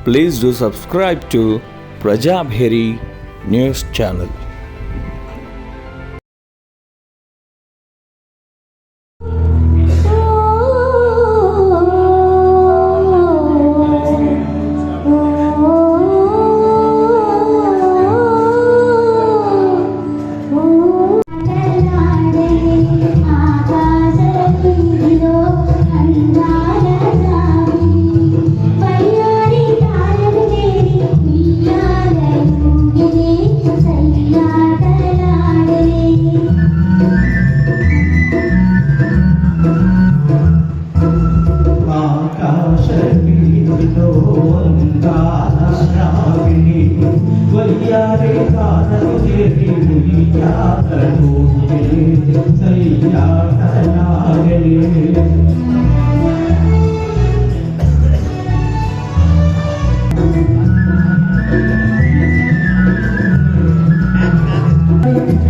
Please do subscribe to Prajabheri News Channel.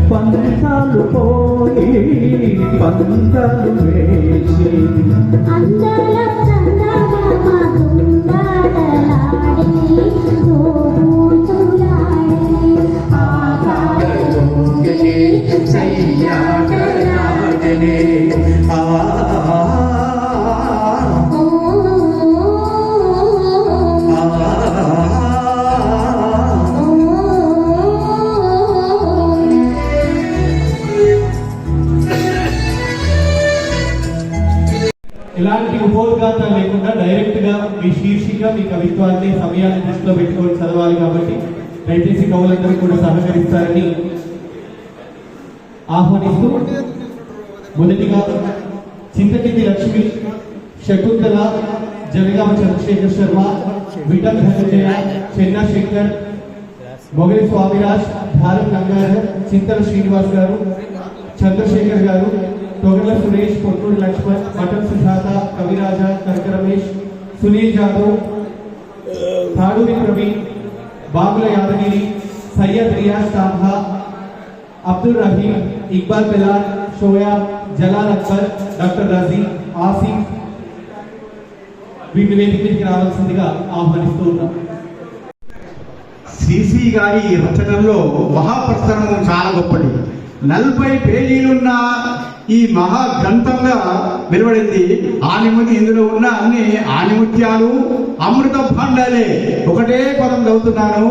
పంటలు పోయి పంటలు వేసి అందల చందమామ తుండాటలాడి తోబూతులాడి ఆకాశంలోకి సయ్యాటలాడనే ఇలాంటి ఉపోద్ఘాత లేకుండా డైరెక్ట్ గా మీ శీర్షిక మీ కవిత్వాన్ని సమయాన్ని దృష్టిలో పెట్టుకొని చదవాలి కాబట్టి దయచేసి కవులందరూ కూడా సహకరిస్తారని ఆహ్వానిస్తూ మొదటిగా చింతకింది లక్ష్మి, శకుంతల, జనగామ చంద్రశేఖర్ శర్మ, విఠల్ ధనంజయ, చెన్నా శంకర్, మొగలి స్వామిరాజ్, భారత్ గంగాధర్, చింతల శ్రీనివాస్ గారు, చంద్రశేఖర్ గారు, తొగల సురేష్, పొట్టూరు లక్ష్మణ్, మటన్ సుజాత, కవిరాజ, కనక రమేష్, సునీల్ జాదవ్, తాడూరి ప్రవీణ్, బాబుల యాదగిరి, సయ్యద్ రియాజ్ తాంహా, అబ్దుల్ రహీం, ఇక్బాల్ బిలాల్, షోయాబ్, జలాల్ అక్బర్, డాక్టర్ రజీ, ఆసిఫ్ వీటి వేదికకి రావాల్సిందిగా ఆహ్వానిస్తూ ఉన్నాం. సిసి గారి రచనల్లో మహాప్రస్థానం చాలా గొప్పది. 40 పేజీలున్న ఈ మహా గ్రంథంగా వెలువడింది. ఆనిముత్యం ఇందులో ఉన్న అన్ని ఆనిముత్యాలు అమృత భాండాలే. ఒకటే పదం చదువుతున్నాను.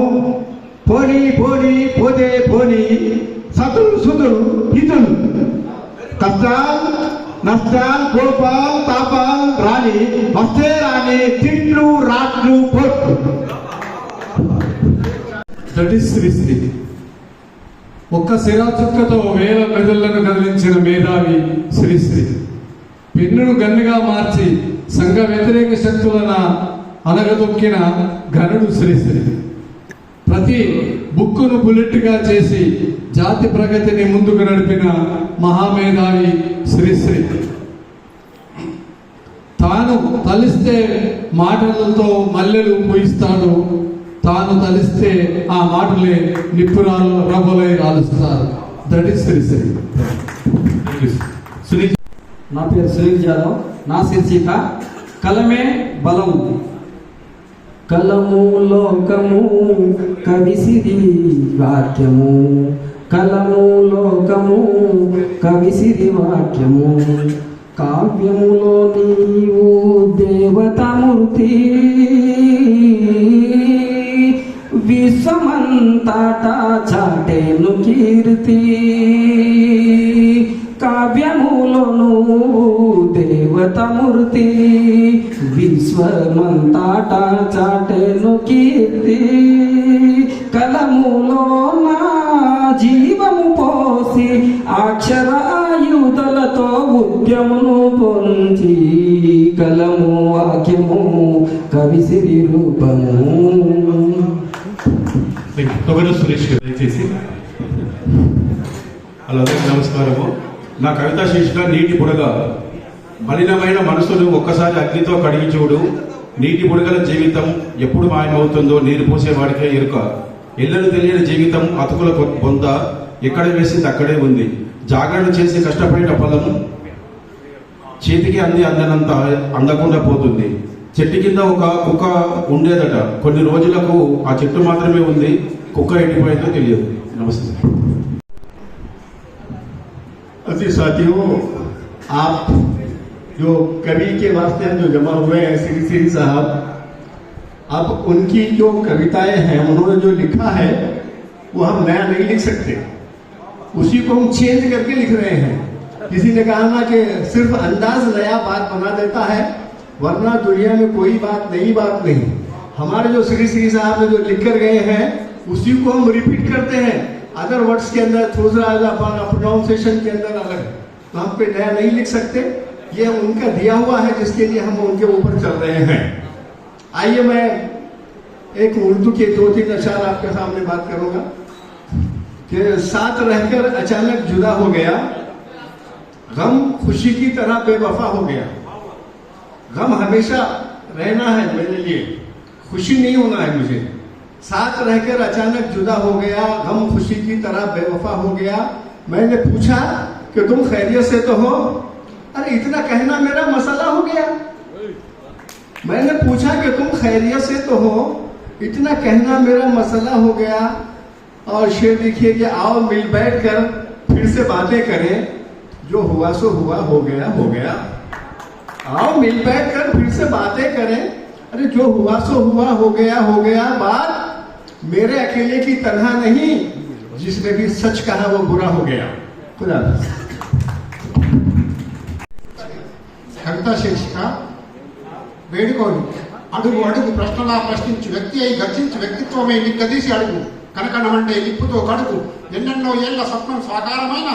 పోనీ పోనీ పోతే పోనీ, సతులు సుతులు హితులు, కష్టాలు నష్టాలు కోపాలు తాపాలు రాని వస్తే రాని తిట్లు రాట్లు పోట్లు. That is Sri Sri. ఒక్క శిరాచుక్కతో వేల మెదళ్లను కదిలించిన మేధావి శ్రీశ్రీ. పెన్నును గన్నుగా మార్చి సంఘ వ్యతిరేక శక్తులను అనగదొక్కిన ఘనుడు శ్రీశ్రీ. ప్రతి బుక్కును బుల్లెట్గా చేసి జాతి ప్రగతిని ముందుకు నడిపిన మహామేధావి శ్రీశ్రీ. తాను తలిస్తే మాటలతో మల్లెలు పూయిస్తాడు, తాను తలిస్తే ఆ మాటలే నిప్పురాలు రవ్వలై రాలుస్తారు. That is Sri Sri. నా పేరు సునీల్ జాదవ్. నా శీర్షిక కలమే బలం. కలము లోకము కవిసిరి వాక్యము, కలము లోకము కవిసిరి వాక్యము, కావ్యములో నీవు దేవతామూర్తి, విశ్వమంతటా చాటేను కీర్తి, కావ్యములను దేవతామూర్తి, విశ్వమంతటా చాటేను కీర్తి, కలములో నా జీవము పోసి అక్షరాయుధలతో ఉద్యమును పొంచి, కలము వాక్యము కవిసిరి రూపము. తొగర సురేష్ గారు దయచేసి. అందరికీ నమస్కారము. నా కవితా శీర్షిక నీటి బుడగ. మలినమైన మనసును ఒక్కసారి అగ్నితో కడిగి చూడు, నీటి బుడగల జీవితం ఎప్పుడు మాయమవుతుందో నీరు పోసేవాడికే ఎరుక. ఎల్లలు తెలియని జీవితం అతుకుల బొంద, ఎక్కడ వేసింది అక్కడే ఉంది. జాగరణ చేసి కష్టపడిన ఫలం చేతికి అందనంత అందకుండా పోతుంది. చెట్టు కింద ఒక కుక్క ఉండేదట. కొన్ని రోజులకు ఆ చెట్టు మాత్రమే ఉంది, కుక్క ఎండిపోయిందో తెలియదు. నమస్తే. अच्छे साथियों, आप जो कवि के वास्ते जो जमा हुए हैं श्री साहब, अब उनकी जो कविताएं हैं, उन्होंने जो लिखा है वो हम नया नहीं लिख सकते, उसी को हम चेंज करके लिख रहे हैं। किसी ने कहा ना कि सिर्फ अंदाज नया बात बना देता है, वरना दुनिया में कोई बात नई बात नहीं। हमारे जो श्री साहब जो लिख कर गए हैं उसी को हम रिपीट करते हैं, अदर वर्ड्स के अंदर दूसरा प्रोनाउंसिएशन के अंदर अलग, तो हम पे नया नहीं लिख सकते। ये उनका दिया हुआ है जिसके लिए हम उनके ऊपर चल रहे हैं। आइए मैं एक उर्दू के 2-3 अशार आपके सामने बात करूंगा कि साथ रहकर अचानक जुदा हो गया, गम खुशी की तरह बेवफा हो गया। गम हमेशा रहना है मेरे लिए, खुशी नहीं होना है मुझे। साथ रहकर अचानक जुदा हो गया, गम खुशी की तरह बेवफा हो गया। मैंने पूछा कि तुम खैरियत से तो हो? अरे इतना कहना मेरा मसला हो गया। मैंने पूछा कि तुम खैरियत से तो हो, इतना कहना मेरा मसला हो गया। और शेर देखिए कि आओ मिल बैठ कर फिर से बातें करें, जो हुआ सो हुआ, हो गया हो गया। आओ मिल बैठ कर फिर से बातें करें, अरे जो हुआ सो हुआ, हो गया बात मेरे अकेले की तरह नहीं, जिसने भी सच कहा वो बुरा हो गया। खुदा కవితా శీర్షిక వేడుకోలు. అడుగు అడుగు ప్రశ్నలా ప్రశ్నించు వ్యక్తి అయి గర్జించు వ్యక్తిత్వమే నిగ్గదీసి అడుగు, కనకనమంటే నిప్పుతో కడుగు, ఎన్నెన్నో ఏళ్ల స్వప్నం సాకారమైన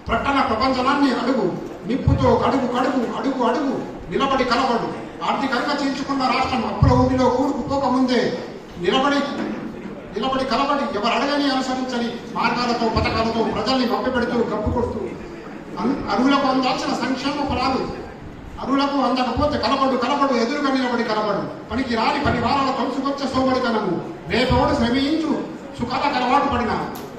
ప్రకటన ప్రపంచనాన్ని అడుగు, నిప్పుతో కడుగు కడుగు అడుగు అడుగు నిలబడి కలబడు. ఆర్థికంగా చీల్చుకున్న రాష్ట్రం అప్పుల ఊబిలో కూరుకుపోకముందే నిలబడి కలబడి ఎవరు అడగని అనుసరించని మార్గాలతో పథకాలతో ప్రజల్ని మభ్యపెడుతూ గప్పు కొడుతూ అరువులకు అందాల్సిన సంక్షేమ ఫలాలు అరువులకు అందకపోతే కలబడు ఎదురుగా నిలబడి కలబడు. పనికి రాని పరివారాల తొలుసుకొచ్చే సోబడితనము రేపటి శ్రమించు సుఖాలకు అలవాటు పడిన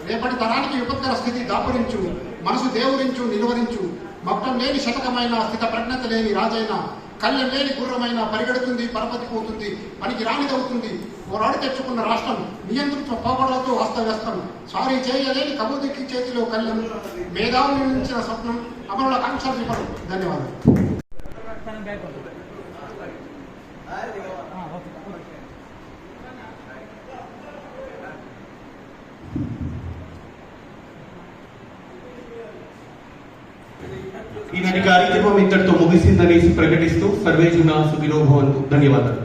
రేపటి తరానికి విపత్కర స్థితి దాపురించు, మనసు దేవురించు నిలువరించు. మట్టం లేని శతకమైన స్థిత ప్రజ్ఞత లేని రాజైన కళ్యం లేని గుర్రమైన పరిగెడుతుంది, పరపతిపోతుంది, పనికి రానిదవుతుంది. పోరాడి తెచ్చుకున్న రాష్ట్రం నియంత్రిత పోగడలతో అస్తవ్యస్తం. సారీ చేయలేని కబుదిక్కి చేతిలో కళ్యం, మేధావులు నిర్మించిన స్వప్నం, అమరుల కాంక్షలు విఫలం. ధన్యవాదాలు. ఈనాటి కార్యక్రమం ఇంతటితో ముగిసిందనేసి ప్రకటిస్తూ సర్వే జనా సుఖినో భవంతు. ధన్యవాదాలు.